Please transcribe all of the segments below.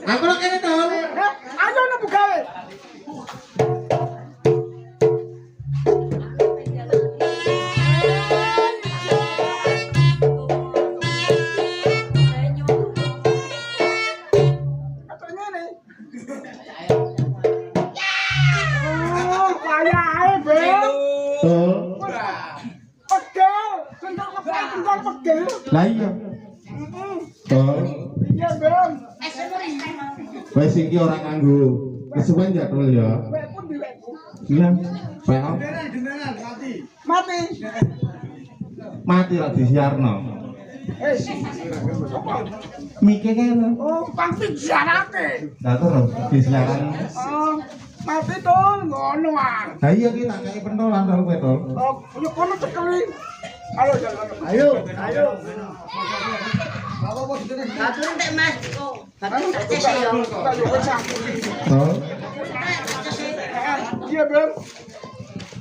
Aku lho kene to. Ayo nang gawe. Lah iya. Oh. Iya, Bang. Wes iki ora kanggo kesuwen ya, Tol ya. Wekku di wekku. Iya. Pak. Mati. Mati lah disiarno. Mikir kene. Oh, pasti siarate. Lah terus disiaran. Oh, mati tol ngono ah. Lah iya ki tak kei pentolan to kowe, Tol. Oh, yo kono cekeli. Halo, jalan. Ayo. Batu entek Mas. Batu Ayo, entek sih yo. kita yo wis Tol. Iya, Bang.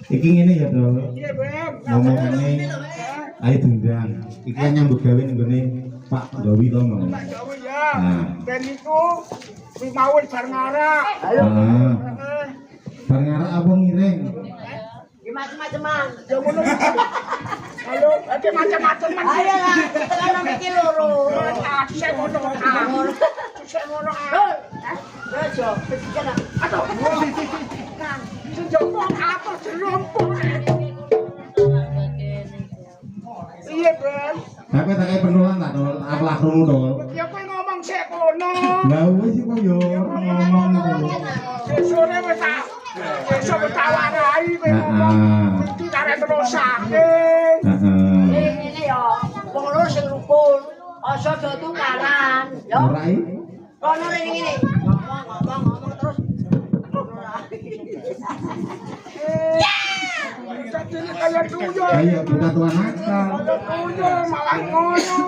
Iki ngene ya, Tol. Iya, Bang. Ngomongane ayo dendang. Iki kan nyambut gawe nggone Pak Gawi to, Mang. Tak gawe ya. Nah. Ben iku mau bareng arah. Ayo. Ah. Bareng arek apa ngiring? Ki macam-macaman. Ya ngono. Halo, ada macam-macam. Ayo lah, kita kan mikir loro. Saya ngono. Saya ngono. Yo jo, pikiran. Aduh. Sejauh apa jerompok? Iya, Bang. Lah kowe tak kei pentolan tak, Tol. Apalah krungu, Tol. Ya kowe ngomong sik kono. Lah wis iki kok yo ngomong ngono. Sesore wis tak. Wis tak warai kowe ngomong. Iki karek terusake. Heeh. Ini yo, wong loro sing rukun. Aja do tunggalan, yo. Ora iki. Kono rene ngene. Ngomong terus. Jadi kayak tuyul. Ayo kita tuan nakal. Kayak tuyul malah ngono.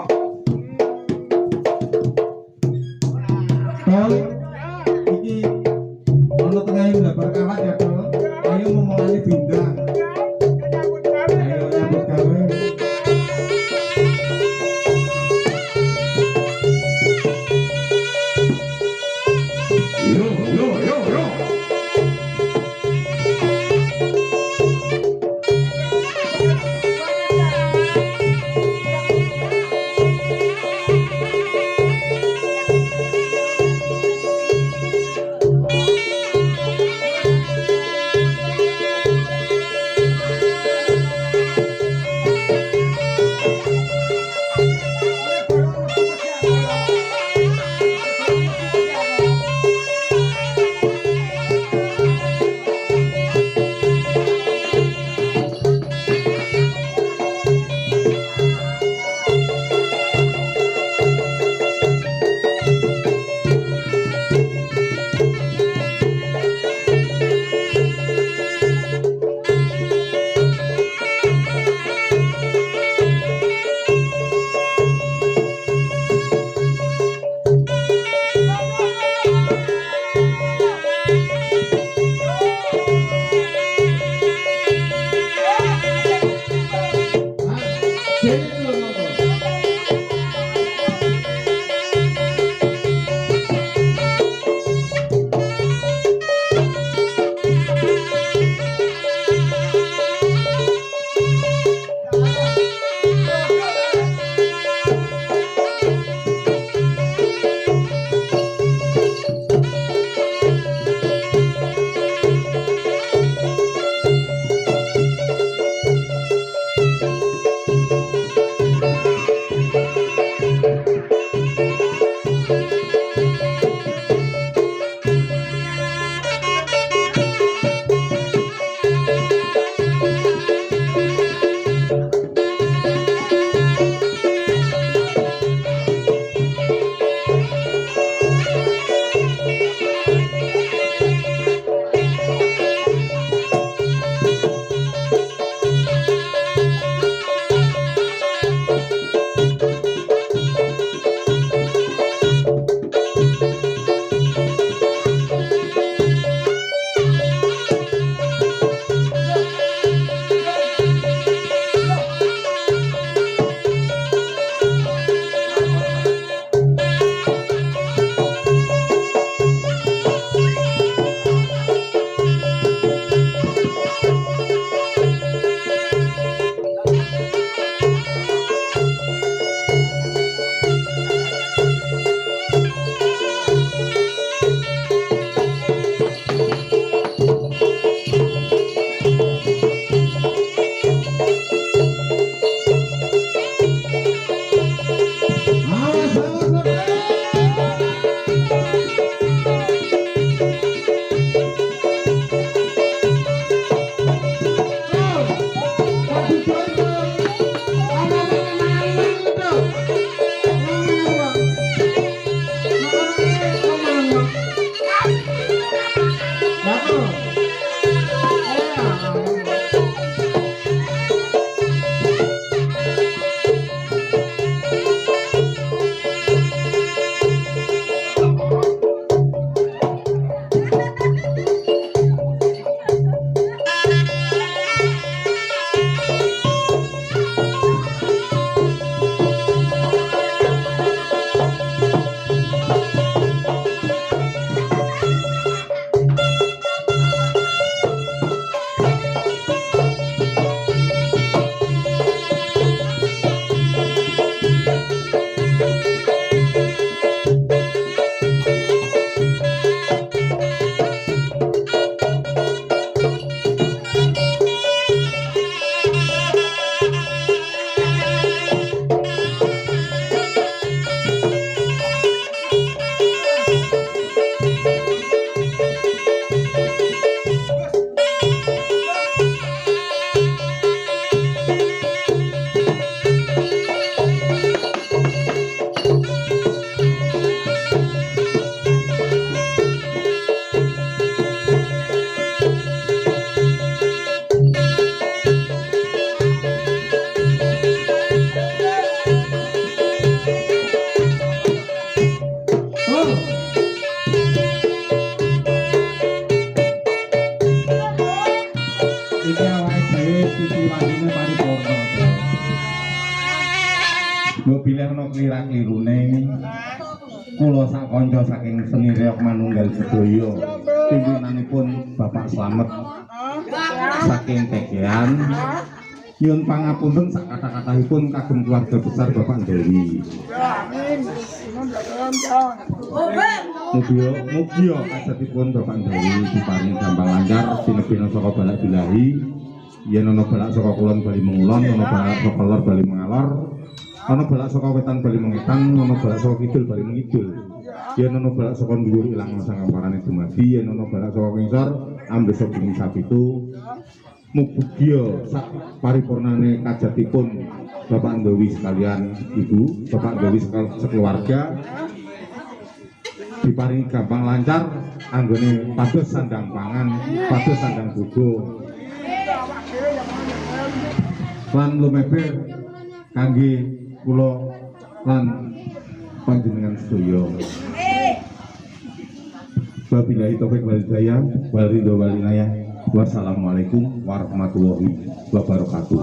Tol. Iki ono tengah iki lah berkawat ya, Tol. Ayo ngomongane bindang. Ayo nyambut gawe. Yo yo yo yo. bilih ana klira-klirune kula sak kanca saking seni reok manunggal sedaya pimpinanipun Bapak Slamet saking Tekean nyuwun pangapunten sak kata-katahipun kagem keluarga besar Bapak Dewi. Amin. Mugia kasetipun Bapak Dewi diparingi gampang lancar sinebina saka balak bilahi yen ana balak saka kulon bali mengulon ana balak saka lor bali mengalor ana balak saka wetan bali mengetan ana balak saka kidul bali mengidul yen ana balak saka dhuwur ilang sangamparane dumadi yen ana balak saka ngisor ambles bumi sapitu mugia sak paripurnane kajatipun Bapak Dewi sekalian Ibu Bapak Dewi sekeluarga diparingi gampang lancar anggone pados sandang pangan pados sandang bugo lan lumeber kangge kula lan panjenengan sedaya. Wabillahi taufik wal hidayah wal ridho wal inayah. Wassalamualaikum warahmatullahi wabarakatuh.